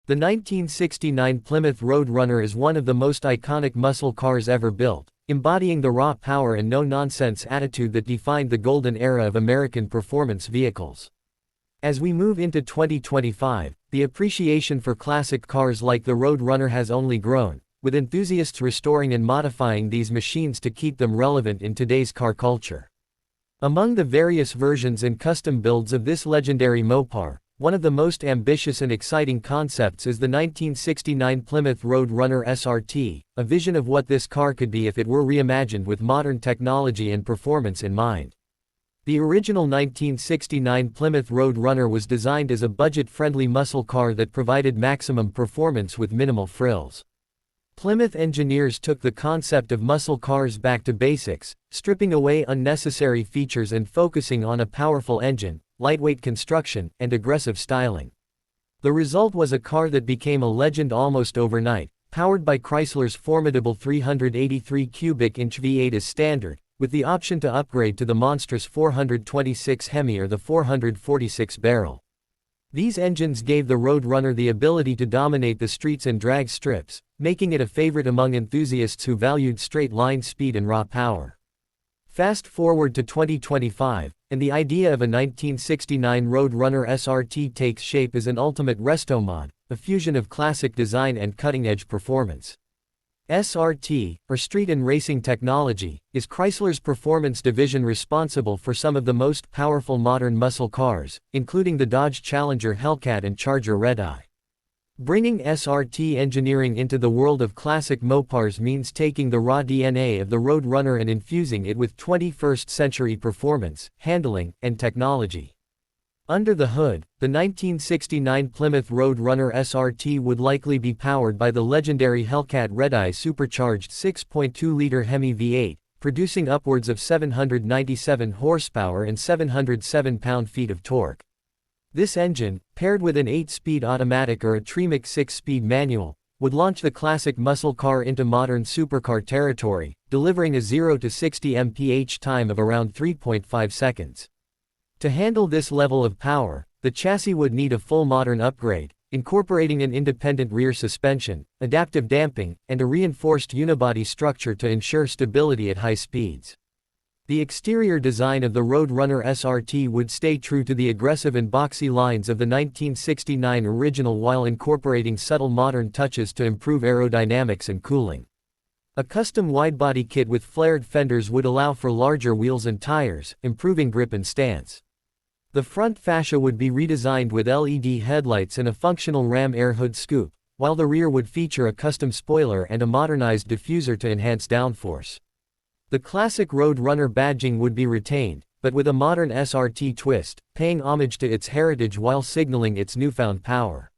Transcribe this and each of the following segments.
The 1969 Plymouth Road Runner is one of the most iconic muscle cars ever built, embodying the raw power and no-nonsense attitude that defined the golden era of American performance vehicles. As we move into 2025, the appreciation for classic cars like the Road Runner has only grown, with enthusiasts restoring and modifying these machines to keep them relevant in today's car culture. Among the various versions and custom builds of this legendary Mopar, one of the most ambitious and exciting concepts is the 1969 Plymouth Road Runner SRT, a vision of what this car could be if it were reimagined with modern technology and performance in mind. The original 1969 Plymouth Road Runner was designed as a budget-friendly muscle car that provided maximum performance with minimal frills. Plymouth engineers took the concept of muscle cars back to basics, stripping away unnecessary features and focusing on a powerful engine, lightweight construction, and aggressive styling. The result was a car that became a legend almost overnight, powered by Chrysler's formidable 383 cubic inch V8 as standard, with the option to upgrade to the monstrous 426 Hemi or the 446 barrel. These engines gave the Road Runner the ability to dominate the streets and drag strips, making it a favorite among enthusiasts who valued straight-line speed and raw power. Fast forward to 2025, and the idea of a 1969 Road Runner SRT takes shape as an ultimate Restomod, a fusion of classic design and cutting-edge performance. SRT, or Street and Racing Technology, is Chrysler's performance division responsible for some of the most powerful modern muscle cars, including the Dodge Challenger Hellcat and Charger Redeye. Bringing SRT engineering into the world of classic Mopars means taking the raw DNA of the Road Runner and infusing it with 21st-century performance, handling, and technology. Under the hood, the 1969 Plymouth Road Runner SRT would likely be powered by the legendary Hellcat Redeye Supercharged 6.2-liter Hemi V8, producing upwards of 797 horsepower and 707 pound-feet of torque. This engine, paired with an 8-speed automatic or a Tremec 6-speed manual, would launch the classic muscle car into modern supercar territory, delivering a 0 to 60 mph time of around 3.5 seconds. To handle this level of power, the chassis would need a full modern upgrade, incorporating an independent rear suspension, adaptive damping, and a reinforced unibody structure to ensure stability at high speeds. The exterior design of the Road Runner SRT would stay true to the aggressive and boxy lines of the 1969 original while incorporating subtle modern touches to improve aerodynamics and cooling. A custom widebody kit with flared fenders would allow for larger wheels and tires, improving grip and stance. The front fascia would be redesigned with LED headlights and a functional ram air hood scoop, while the rear would feature a custom spoiler and a modernized diffuser to enhance downforce. The classic Road Runner badging would be retained, but with a modern SRT twist, paying homage to its heritage while signaling its newfound power.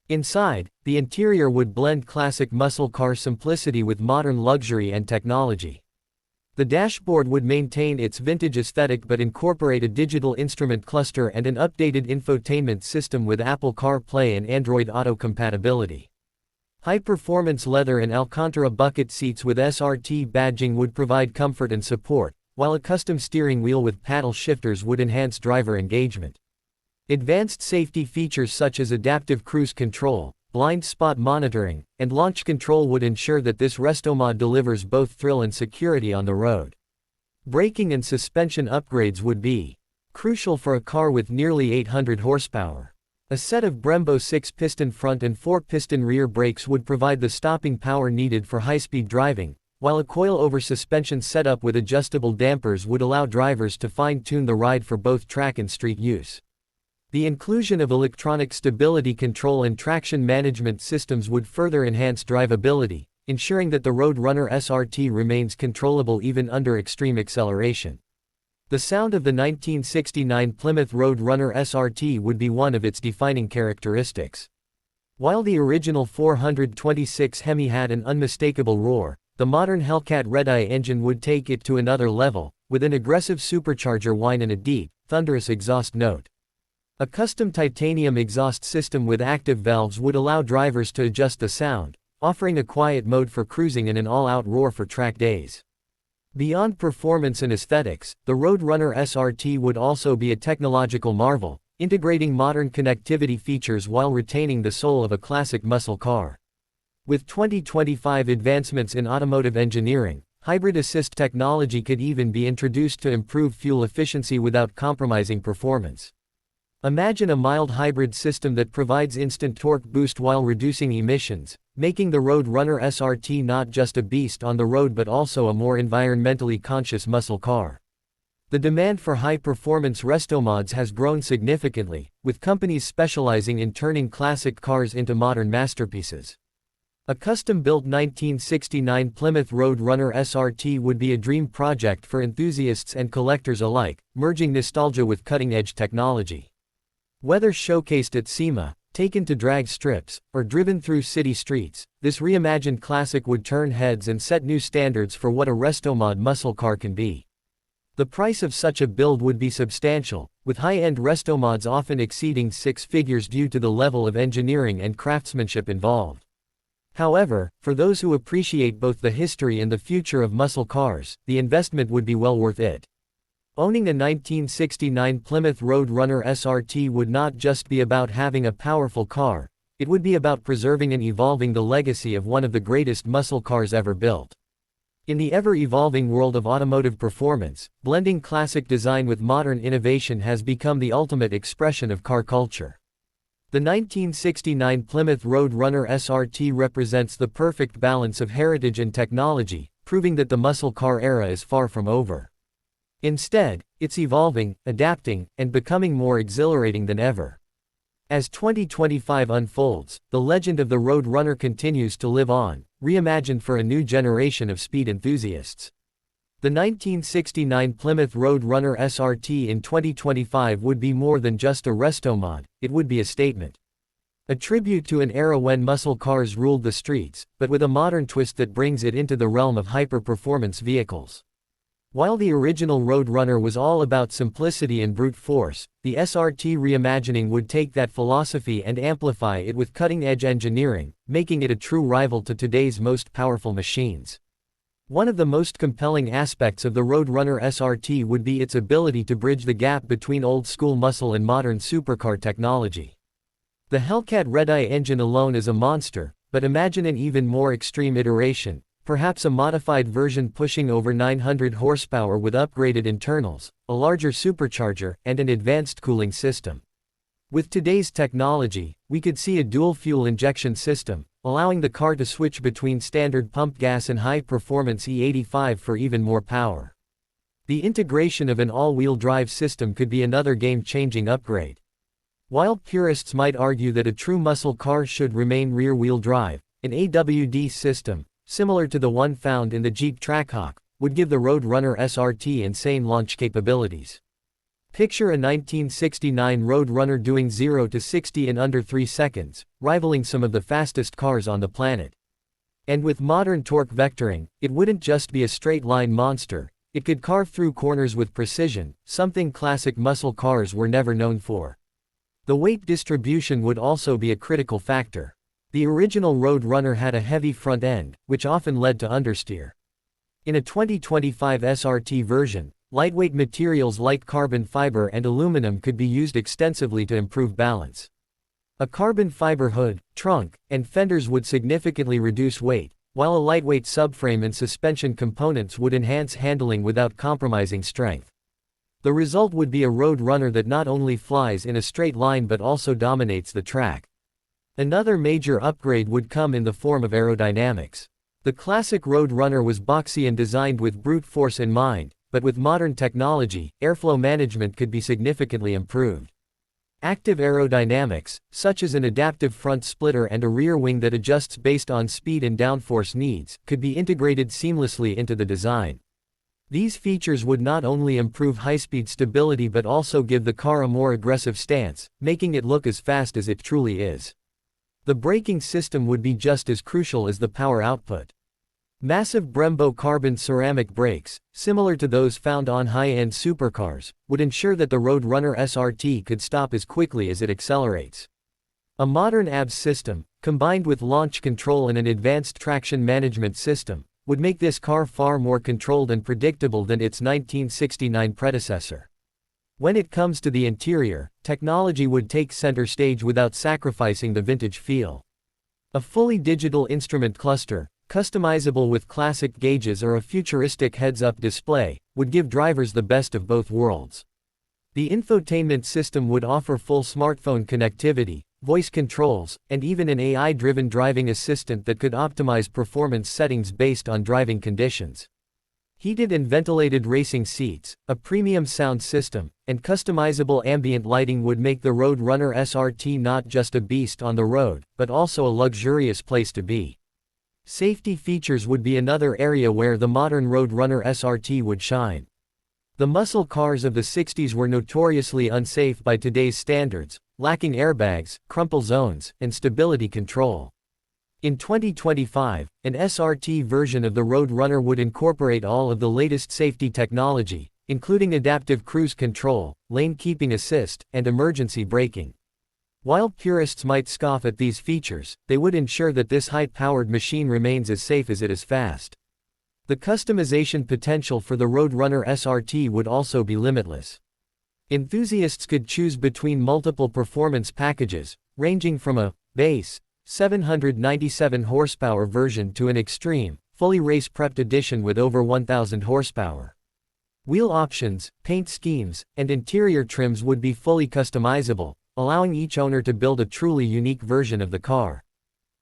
Inside, the interior would blend classic muscle car simplicity with modern luxury and technology. The dashboard would maintain its vintage aesthetic but incorporate a digital instrument cluster and an updated infotainment system with Apple CarPlay and Android Auto compatibility. High-performance leather and Alcantara bucket seats with SRT badging would provide comfort and support, while a custom steering wheel with paddle shifters would enhance driver engagement. Advanced safety features such as adaptive cruise control, blind spot monitoring, and launch control would ensure that this Restomod delivers both thrill and security on the road. Braking and suspension upgrades would be crucial for a car with nearly 800 horsepower. A set of Brembo 6-piston front and 4-piston rear brakes would provide the stopping power needed for high-speed driving, while a coil-over suspension setup with adjustable dampers would allow drivers to fine-tune the ride for both track and street use. The inclusion of electronic stability control and traction management systems would further enhance drivability, ensuring that the Road Runner SRT remains controllable even under extreme acceleration. The sound of the 1969 Plymouth Road Runner SRT would be one of its defining characteristics. While the original 426 Hemi had an unmistakable roar, the modern Hellcat Redeye engine would take it to another level, with an aggressive supercharger whine and a deep, thunderous exhaust note. A custom titanium exhaust system with active valves would allow drivers to adjust the sound, offering a quiet mode for cruising and an all-out roar for track days. Beyond performance and aesthetics, the Road Runner SRT would also be a technological marvel, integrating modern connectivity features while retaining the soul of a classic muscle car. With 2025 advancements in automotive engineering, hybrid assist technology could even be introduced to improve fuel efficiency without compromising performance. Imagine a mild hybrid system that provides instant torque boost while reducing emissions, making the Road Runner SRT not just a beast on the road but also a more environmentally conscious muscle car. The demand for high-performance Restomods has grown significantly, with companies specializing in turning classic cars into modern masterpieces. A custom-built 1969 Plymouth Road Runner SRT would be a dream project for enthusiasts and collectors alike, merging nostalgia with cutting-edge technology. Whether showcased at SEMA, taken to drag strips, or driven through city streets, this reimagined classic would turn heads and set new standards for what a Restomod muscle car can be. The price of such a build would be substantial, with high-end Restomods often exceeding six figures due to the level of engineering and craftsmanship involved. However, for those who appreciate both the history and the future of muscle cars, the investment would be well worth it. Owning a 1969 Plymouth Road Runner SRT would not just be about having a powerful car, it would be about preserving and evolving the legacy of one of the greatest muscle cars ever built. In the ever-evolving world of automotive performance, blending classic design with modern innovation has become the ultimate expression of car culture. The 1969 Plymouth Road Runner SRT represents the perfect balance of heritage and technology, proving that the muscle car era is far from over. Instead, it's evolving, adapting, and becoming more exhilarating than ever. As 2025 unfolds, the legend of the Road Runner continues to live on, reimagined for a new generation of speed enthusiasts. The 1969 Plymouth Road Runner SRT in 2025 would be more than just a Restomod, it would be a statement. A tribute to an era when muscle cars ruled the streets, but with a modern twist that brings it into the realm of hyper-performance vehicles. While the original Road Runner was all about simplicity and brute force, the SRT reimagining would take that philosophy and amplify it with cutting-edge engineering, making it a true rival to today's most powerful machines. One of the most compelling aspects of the Road Runner SRT would be its ability to bridge the gap between old-school muscle and modern supercar technology. The Hellcat Redeye engine alone is a monster, but imagine an even more extreme iteration, perhaps a modified version pushing over 900 horsepower with upgraded internals, a larger supercharger, and an advanced cooling system. With today's technology, we could see a dual-fuel injection system, allowing the car to switch between standard pumped gas and high-performance E85 for even more power. The integration of an all-wheel drive system could be another game-changing upgrade. While purists might argue that a true muscle car should remain rear-wheel drive, an AWD system, similar to the one found in the Jeep Trackhawk, would give the Road Runner SRT insane launch capabilities. Picture a 1969 Road Runner doing 0 to 60 in under 3 seconds, rivaling some of the fastest cars on the planet. And with modern torque vectoring, it wouldn't just be a straight-line monster, it could carve through corners with precision, something classic muscle cars were never known for. The weight distribution would also be a critical factor. The original Road Runner had a heavy front end, which often led to understeer. In a 2025 SRT version, lightweight materials like carbon fiber and aluminum could be used extensively to improve balance. A carbon fiber hood, trunk, and fenders would significantly reduce weight, while a lightweight subframe and suspension components would enhance handling without compromising strength. The result would be a Road Runner that not only flies in a straight line but also dominates the track. Another major upgrade would come in the form of aerodynamics. The classic Road Runner was boxy and designed with brute force in mind, but with modern technology, airflow management could be significantly improved. Active aerodynamics, such as an adaptive front splitter and a rear wing that adjusts based on speed and downforce needs, could be integrated seamlessly into the design. These features would not only improve high-speed stability but also give the car a more aggressive stance, making it look as fast as it truly is. The braking system would be just as crucial as the power output. Massive Brembo carbon ceramic brakes, similar to those found on high-end supercars, would ensure that the Road Runner SRT could stop as quickly as it accelerates. A modern ABS system, combined with launch control and an advanced traction management system, would make this car far more controlled and predictable than its 1969 predecessor. When it comes to the interior, technology would take center stage without sacrificing the vintage feel. A fully digital instrument cluster, customizable with classic gauges or a futuristic heads-up display, would give drivers the best of both worlds. The infotainment system would offer full smartphone connectivity, voice controls, and even an AI-driven driving assistant that could optimize performance settings based on driving conditions. Heated and ventilated racing seats, a premium sound system, and customizable ambient lighting would make the Road Runner SRT not just a beast on the road, but also a luxurious place to be. Safety features would be another area where the modern Road Runner SRT would shine. The muscle cars of the 60s were notoriously unsafe by today's standards, lacking airbags, crumple zones, and stability control. In 2025, an SRT version of the Road Runner would incorporate all of the latest safety technology, including adaptive cruise control, lane keeping assist, and emergency braking. While purists might scoff at these features, they would ensure that this high-powered machine remains as safe as it is fast. The customization potential for the Road Runner SRT would also be limitless. Enthusiasts could choose between multiple performance packages, ranging from a base 797 horsepower version to an extreme, fully race-prepped edition with over 1,000 horsepower. Wheel options, paint schemes, and interior trims would be fully customizable, allowing each owner to build a truly unique version of the car.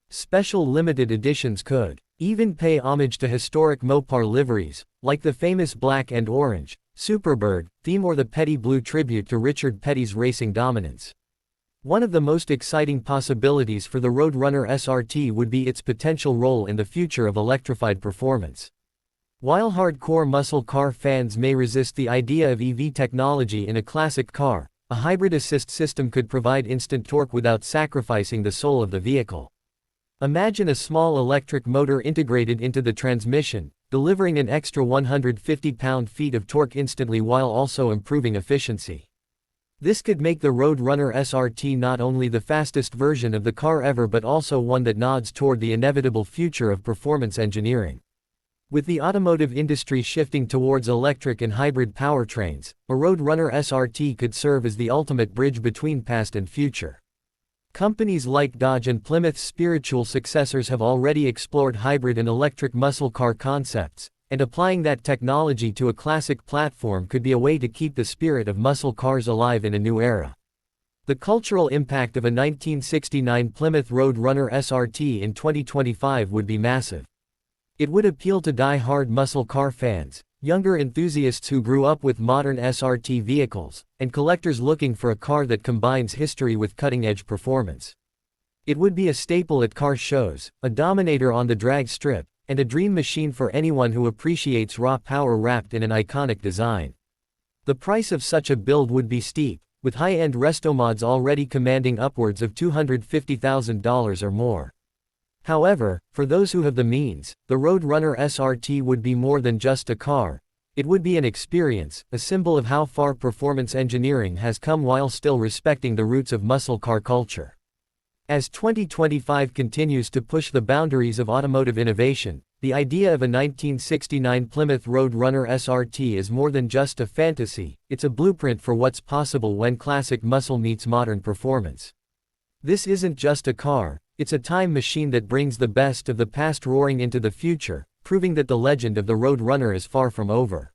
Special limited editions could even pay homage to historic Mopar liveries, like the famous black and orange Superbird theme or the Petty Blue tribute to Richard Petty's racing dominance. One of the most exciting possibilities for the Road Runner SRT would be its potential role in the future of electrified performance. While hardcore muscle car fans may resist the idea of EV technology in a classic car, a hybrid assist system could provide instant torque without sacrificing the soul of the vehicle. Imagine a small electric motor integrated into the transmission, delivering an extra 150 pound-feet of torque instantly while also improving efficiency. This could make the Road Runner SRT not only the fastest version of the car ever but also one that nods toward the inevitable future of performance engineering. With the automotive industry shifting towards electric and hybrid powertrains, a Road Runner SRT could serve as the ultimate bridge between past and future. Companies like Dodge and Plymouth's spiritual successors have already explored hybrid and electric muscle car concepts, and applying that technology to a classic platform could be a way to keep the spirit of muscle cars alive in a new era. The cultural impact of a 1969 Plymouth Road Runner SRT in 2025 would be massive. It would appeal to die-hard muscle car fans, younger enthusiasts who grew up with modern SRT vehicles, and collectors looking for a car that combines history with cutting-edge performance. It would be a staple at car shows, a dominator on the drag strip, and a dream machine for anyone who appreciates raw power wrapped in an iconic design. The price of such a build would be steep, with high-end Restomods already commanding upwards of $250,000 or more. However, for those who have the means, the Road Runner SRT would be more than just a car. It would be an experience, a symbol of how far performance engineering has come while still respecting the roots of muscle car culture. As 2025 continues to push the boundaries of automotive innovation, the idea of a 1969 Plymouth Road Runner SRT is more than just a fantasy, it's a blueprint for what's possible when classic muscle meets modern performance. This isn't just a car, it's a time machine that brings the best of the past roaring into the future, proving that the legend of the Road Runner is far from over.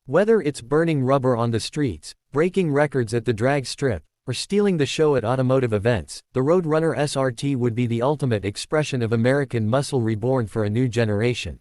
Whether it's burning rubber on the streets, breaking records at the drag strip, or stealing the show at automotive events, the Road Runner SRT would be the ultimate expression of American muscle reborn for a new generation.